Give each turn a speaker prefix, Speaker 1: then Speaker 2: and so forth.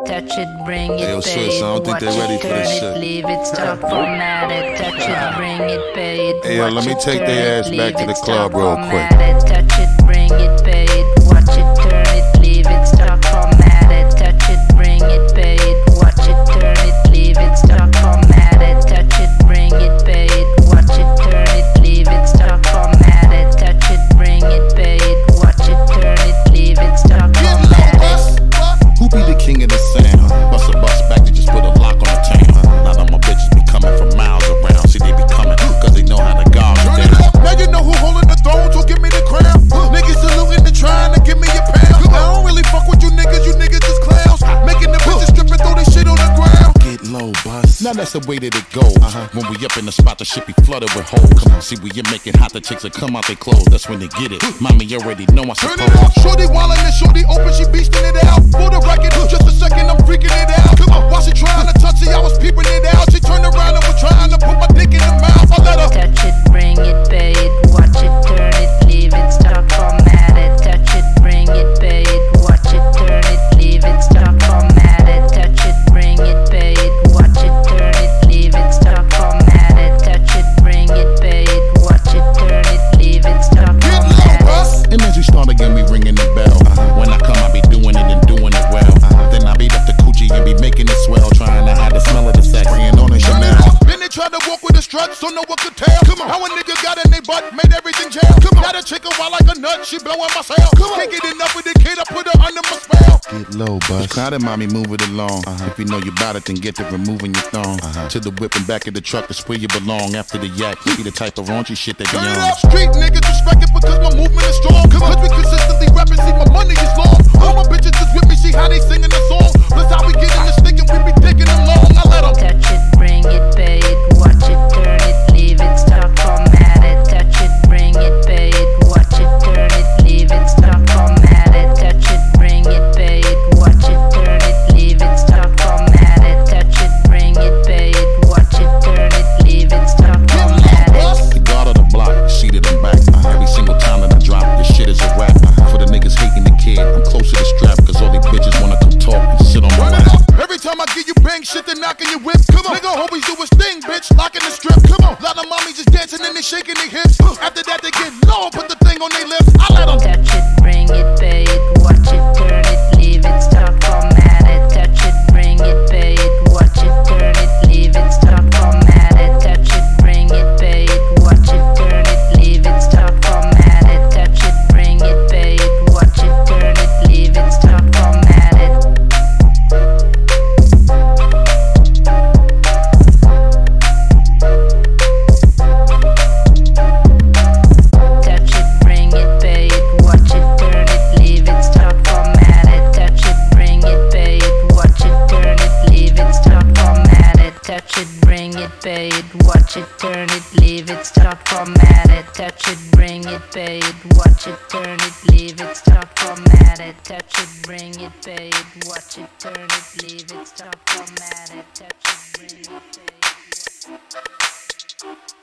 Speaker 1: touch it, bring it,
Speaker 2: Hey, yo,
Speaker 1: pay
Speaker 2: Swiss, I don't
Speaker 1: it,
Speaker 2: think
Speaker 1: watch
Speaker 2: they ready
Speaker 1: it,
Speaker 2: for
Speaker 1: turn
Speaker 2: this
Speaker 1: it,
Speaker 2: shit.
Speaker 1: leave it, stop, format it, touch it, bring it, pay it,
Speaker 2: Hey, yo,
Speaker 1: watch
Speaker 2: let me
Speaker 1: it,
Speaker 2: take
Speaker 1: turn
Speaker 2: their
Speaker 1: it,
Speaker 2: ass back
Speaker 1: leave
Speaker 2: to the
Speaker 1: it,
Speaker 2: club
Speaker 1: stop,
Speaker 2: real quick.
Speaker 1: format it, touch it, bring it, pay it, watch it, turn it, leave it, stop, format it, touch it, bring it, pay it, watch it, turn it, leave it, stop, format it, touch it, bring it, pay it, watch it, turn it, leave it, stop, format it, touch it, bring it, pay it, watch it, turn it, leave it, stop, format it.
Speaker 2: Who be the king of the sound? Bust a bus back to just put a lock on the town. Now that my bitches be coming from miles around. See, they be coming cause they know how to gouge
Speaker 3: Turn
Speaker 2: down.
Speaker 3: it up, now you know who holding the throne, so give me the crown. Niggas saluting and trying to give me a pound. I don't really fuck with you niggas is clowns. Making the bitches strip and throw this shit on the ground.
Speaker 2: Get low, bus. Now that's the way that it goes. When we up in the spot, the shit be flooded with holes. Come on, see, when you make it hot, the chicks will come out their clothes. That's when they get it. Mommy already know I
Speaker 3: Turn
Speaker 2: suppose.
Speaker 3: it up, shorty wildin' and shorty open, she beastin' it out. For the record, just a second, I'm freaking it out. While she trying to touch it, I was peeping it out. She turned around and was trying to put my dick in her mouth. I let her
Speaker 1: Touch it, bring it, pay it, watch it, turn it, leave it, stop, format it, touch it, bring it, pay it, watch it, turn it, leave it, stop, format it, touch it, bring it, pay it, watch it, turn it, leave it, stop, format it, touch it, bring it, pay it, watch it, turn it, leave it, stop,
Speaker 3: get low,
Speaker 1: format it.
Speaker 3: bus.
Speaker 2: And as we start again, we ringing the bell. When I come, I be doing it and doing it well. Then I beat up the coochie and be making it swell. Trying to hide the smell of the sex. Bringing on a
Speaker 3: Turn it
Speaker 2: Chanel.
Speaker 3: up. Then they tried to walk with a strut, so no one could tell. How a nigga got in they butt, made everything jail. Now the chick a wild like a nut, she blowing my cell. Can't get enough with the kid, I put her under my spell.
Speaker 2: Get low, bus. Crowded, mommy, move it along. If you know you bout it, then get to removing your thong. To the whip and back of the truck, that's where you belong. After the yak, be the type of raunchy shit that be
Speaker 3: Turn it
Speaker 2: on.
Speaker 3: up, street niggas respect it because my movement is strong. Cause we consistently rapping, see my money is long. All my bitches is with me, see how they singing the song. That's how we get in the stick and we be digging them long. I let them
Speaker 1: Touch it, bring it, pay it, watch it, turn it, leave it, stop, format it, touch it, bring it, pay it, watch it, turn it, leave it, stop, format it, touch it, bring it, pay it, watch it, turn it, leave it, stop, format it, touch it, bring it, pay it, watch it, turn it, leave it, stop, format it.
Speaker 2: The guard of the block, seated and back. Every single time that I drop, this shit is a rap. For the niggas hating the kid, I'm close to the strap. Cause all these bitches wanna come talk and sit on my
Speaker 3: Run it
Speaker 2: lap.
Speaker 3: up. Every time I give you bang shit, they're knocking your whip. Come on. Nigga always do his thing, bitch. Locking the strip. Come on. Lot of mommies just dancing and they shaking their hips. After that, they get low, put the thing on their lips. I let them
Speaker 1: Touch it, bring it, pay it, watch it, turn it, leave it, stop, format it, touch it, bring it, pay it, watch it, turn it, leave it, stop, format it, touch it, bring it, pay it, watch it, turn it, leave it, stop, format it, touch it, bring it, pay it, watch it, turn it, leave it, stop, format it. Touch it, bring it, pay it, watch it, turn it, leave it, stop, format it. Touch it, bring it, pay it, watch it, turn it, leave it, stop, format it. Touch it, bring it, pay it, watch it, turn it, leave it, stop, format it. Touch it, bring it, pay it, watch it, turn it, leave it, stop, format it. Touch it, bring it, pay it, watch it, turn it, leave it, stop, format it. Touch it, bring it, pay it.